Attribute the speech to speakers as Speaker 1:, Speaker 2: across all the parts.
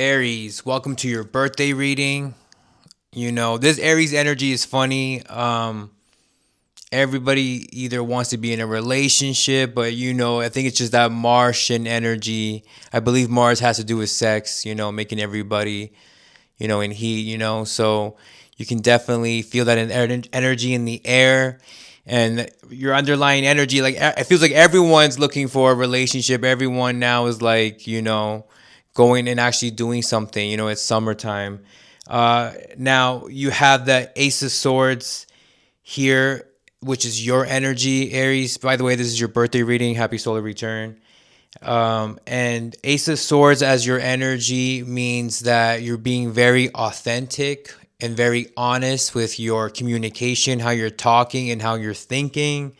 Speaker 1: Aries, welcome to your birthday reading. This Aries energy is funny. Everybody either wants to be in a relationship, but I think it's just that Martian energy. I believe Mars has to do with sex, making everybody, in heat, so you can definitely feel that energy in the air. And your underlying energy, like it feels like everyone's looking for a relationship. Everyone now is like, going and actually doing something. It's summertime. Now you have the Ace of Swords here, which is your energy, Aries. By the way, this is your birthday reading. Happy solar return. And Ace of Swords as your energy means that you're being very authentic and very honest with your communication, how you're talking and how you're thinking.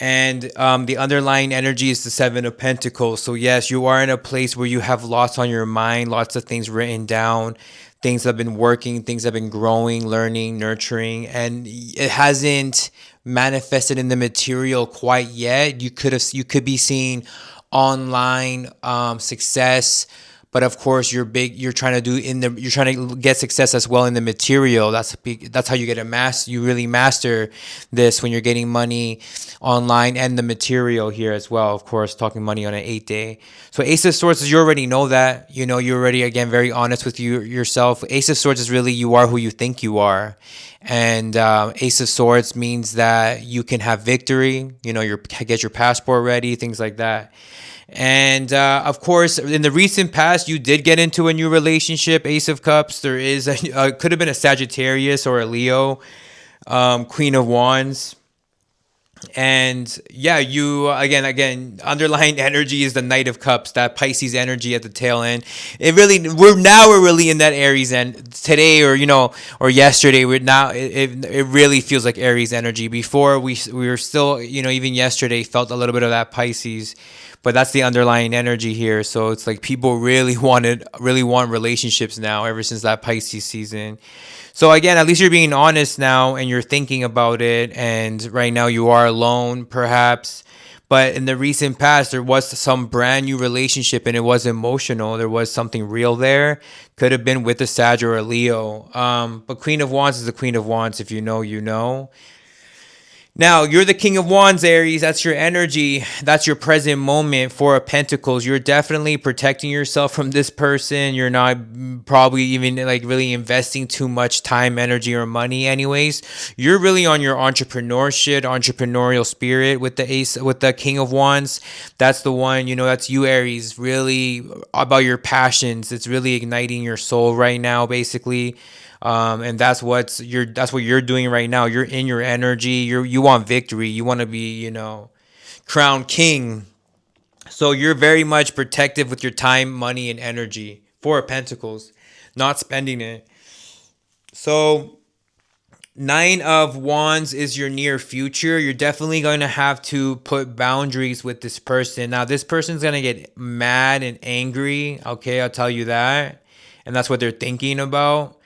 Speaker 1: And the underlying energy is the Seven of Pentacles. So, yes, you are in a place where you have lots on your mind, lots of things written down, things that have been working, things that have been growing, learning, nurturing, and it hasn't manifested in the material quite yet. You could be seeing online success, but of course you're trying to you're trying to get success as well in the material. That's how you get you really master this, when you're getting money online and the material here as well. Of course, talking money on an 8-day. So Ace of Swords is, you already know that. You're already, again, very honest with yourself. Ace of Swords is really, you are who you think you are. And Ace of Swords means that you can have victory. Get your passport ready, things like that. And of course, in the recent past, you did get into a new relationship. Ace of Cups. There is could have been a Sagittarius or a Leo. Queen of Wands. And yeah, you again, underlying energy is the Knight of Cups, that Pisces energy at the tail end. We're really in that Aries end today, or yesterday. It really feels like Aries energy. Before we were still, even yesterday felt a little bit of that Pisces, but that's the underlying energy here. So it's like people really want relationships now, ever since that Pisces season. So again, at least you're being honest now and you're thinking about it. And right now you are alone, perhaps. But in the recent past, there was some brand new relationship and it was emotional. There was something real there. Could have been with a Sag or a Leo. But Queen of Wands is the Queen of Wands. If you know, you know. Now, you're the King of Wands, Aries. That's your energy. That's your present moment. Four of Pentacles. You're definitely protecting yourself from this person. You're not probably even like really investing too much time, energy, or money anyways. You're really on your entrepreneurial spirit with the King of Wands. That's the one, that's you, Aries. Really about your passions. It's really igniting your soul right now, basically. And that's what you're doing right now. You're in your energy. You want victory. You want to be, crowned king. So you're very much protective with your time, money, and energy. Four of Pentacles, not spending it. So Nine of Wands is your near future. You're definitely going to have to put boundaries with this person. Now, this person's going to get mad and angry. Okay, I'll tell you that. And that's what they're thinking about,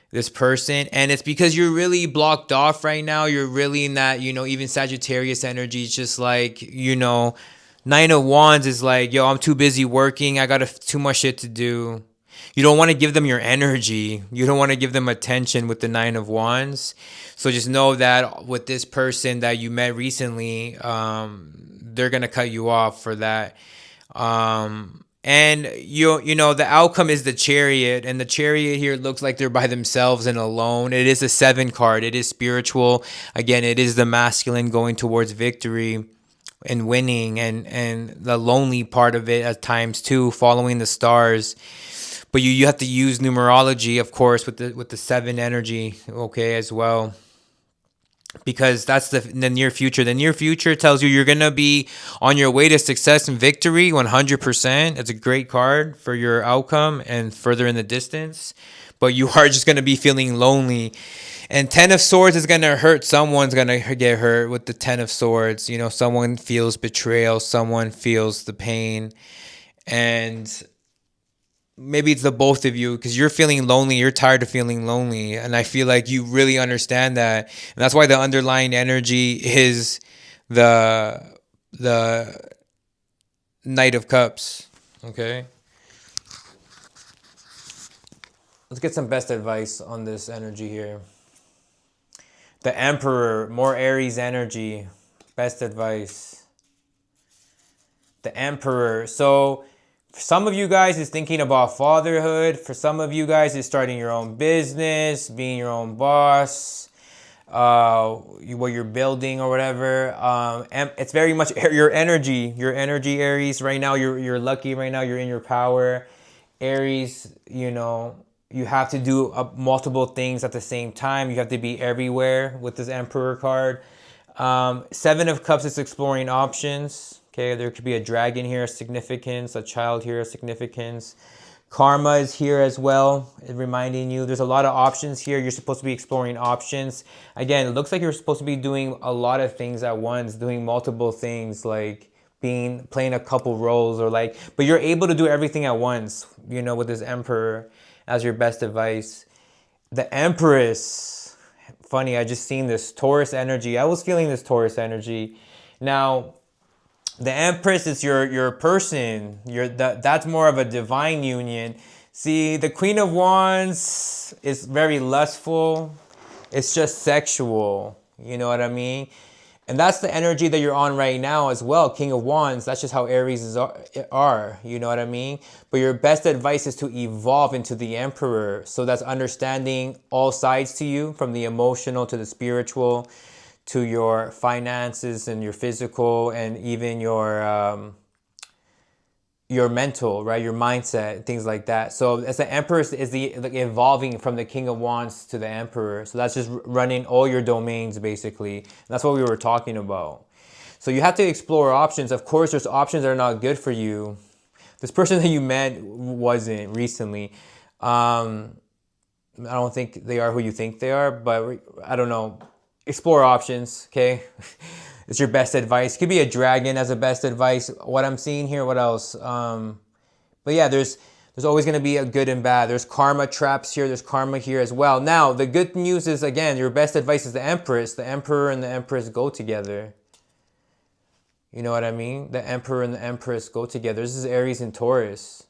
Speaker 1: this person. And it's because you're really blocked off right now. You're really in that, even Sagittarius energy. It's just like, Nine of Wands is like, yo, I'm too busy working. I got too much shit to do. You don't want to give them your energy. You don't want to give them attention with the Nine of Wands. So just know that with this person that you met recently, they're going to cut you off for that. And the outcome is the Chariot, and the Chariot here looks like they're by themselves and alone. It is a 7 card. It is spiritual. Again, it is the masculine going towards victory and winning, and the lonely part of it at times too, following the stars. But you have to use numerology, of course, with the 7 energy, okay, as well. Because that's the near future. The near future tells you you're going to be on your way to success and victory 100%. It's a great card for your outcome and further in the distance. But you are just going to be feeling lonely. And 10 of Swords is going to hurt. Someone's going to get hurt with the 10 of Swords. Someone feels betrayal. Someone feels the pain. And maybe it's the both of you, because you're feeling lonely. You're tired of feeling lonely. And I feel like you really understand that. And that's why the underlying energy is the Knight of Cups. Okay. Let's get some best advice on this energy here. The Emperor, more Aries energy. Best advice. The Emperor. So for some of you guys is thinking about fatherhood. For some of you guys is starting your own business, being your own boss, what you're building or whatever. And it's very much your energy, Aries. Right now, you're lucky. Right now, you're in your power. Aries, you know, you have to do multiple things at the same time. You have to be everywhere with this Emperor card. Seven of Cups is exploring options. Okay, there could be a dragon here, a significance, a child here, a significance. Karma is here as well, reminding you there's a lot of options here. You're supposed to be exploring options. Again, it looks like you're supposed to be doing a lot of things at once, doing multiple things, like playing a couple roles, or like, but you're able to do everything at once, you know, with this Emperor as your best advice. The Empress, funny, I just seen this Taurus energy. I was feeling this Taurus energy. Now, the Empress is your person. That's more of a divine union. See, the Queen of Wands is very lustful. It's just sexual. You know what I mean? And that's the energy that you're on right now as well. King of Wands, that's just how Aries are. You know what I mean? But your best advice is to evolve into the Emperor. So that's understanding all sides to you, from the emotional to the spiritual, to your finances and your physical, and even your mental, right? Your mindset, things like that. So as the Emperor is like evolving from the King of Wands to the Emperor. So that's just running all your domains, basically. That's what we were talking about. So you have to explore options. Of course, there's options that are not good for you. This person that you met wasn't recently. I don't think they are who you think they are, but I don't know. Explore options, okay? It's your best advice. Could be a dragon as a best advice. What I'm seeing here, what else? But yeah, there's always going to be a good and bad. There's karma traps here. There's karma here as well. Now, the good news is, again, your best advice is the Empress. The Emperor and the Empress go together. You know what I mean? The Emperor and the Empress go together. This is Aries and Taurus.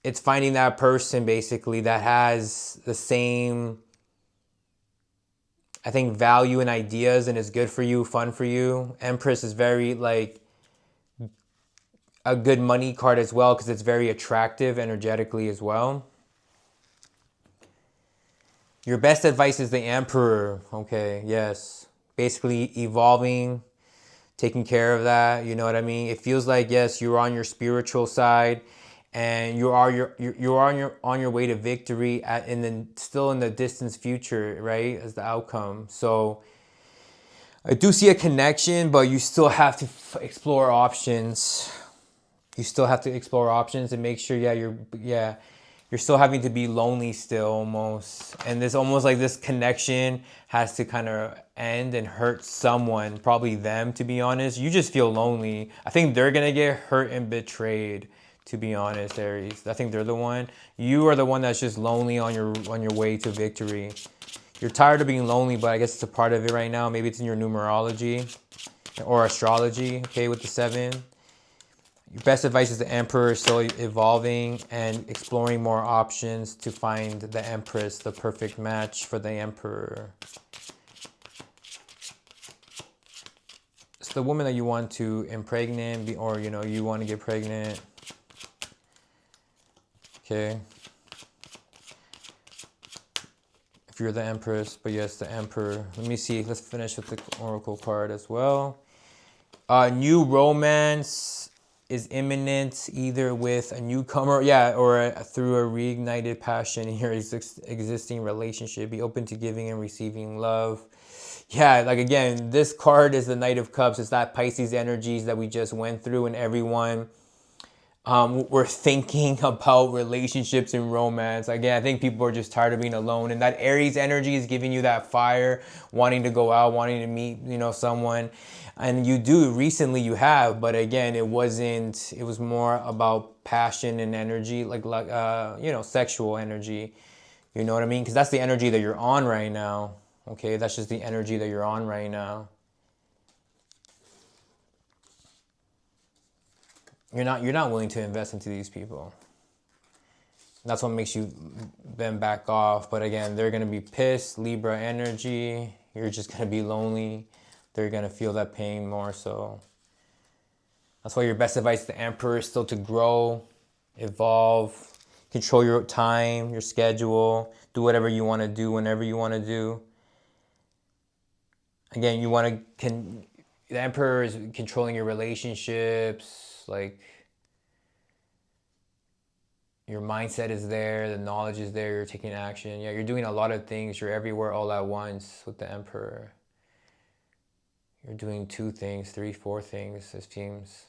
Speaker 1: It's finding that person, basically, that has the same, I think, value and ideas, and is good for you, fun for you. Empress is very, like, a good money card as well, because it's very attractive energetically as well. Your best advice is the Emperor. Okay, yes. Basically evolving, taking care of that. You know what I mean? It feels like, yes, you're on your spiritual side, and you're on your way to victory still in the distant future, right? As the outcome. So I do see a connection, but you still have to explore options. You still have to explore options and make sure, you're still having to be lonely still, almost. And this almost like this connection has to kind of end and hurt someone, probably them, to be honest. You just feel lonely. I think they're going to get hurt and betrayed, to be honest, Aries. I think they're the one. You are the one that's just lonely on your way to victory. You're tired of being lonely, but I guess it's a part of it right now. Maybe it's in your numerology or astrology, okay, with the 7. Your best advice is the Emperor, still evolving and exploring more options to find the Empress, the perfect match for the Emperor. It's the woman that you want to impregnate, or, you know, you want to get pregnant. Okay. If you're the Empress, but yes, the Emperor. Let me see. Let's finish with the Oracle card as well. New romance is imminent, either with a newcomer, or through a reignited passion in your existing relationship. Be open to giving and receiving love. Yeah, like, again, this card is the Knight of Cups. It's that Pisces energies that we just went through, and everyone, we're thinking about relationships and romance. Again, I think people are just tired of being alone, and that Aries energy is giving you that fire, wanting to go out, wanting to meet, you know, someone. And you do, recently you have, but again, it was more about passion and energy, like you know, sexual energy. You know what I mean? Because that's the energy that you're on right now. Okay, that's just the energy that you're on right now. you're not willing to invest into these people. That's what makes you then back off. But again, they're gonna be pissed. Libra energy. You're just gonna be lonely. They're gonna feel that pain more so. That's why your best advice to the Emperor is still to grow, evolve, control your time, your schedule, do whatever you want to do whenever you want to do. Again, the Emperor is controlling your relationships, like your mindset is there, the knowledge is there, you're taking action. Yeah, you're doing a lot of things, you're everywhere all at once with the Emperor. You're doing 2 things, 3, 4 things, it seems.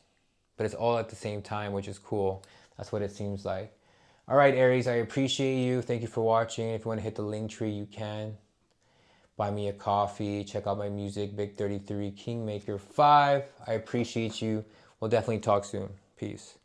Speaker 1: But it's all at the same time, which is cool. That's what it seems like. All right, Aries, I appreciate you. Thank you for watching. If you want to hit the link tree, you can. Buy me a coffee. Check out my music, Big 33 Kingmaker 5. I appreciate you. We'll definitely talk soon. Peace.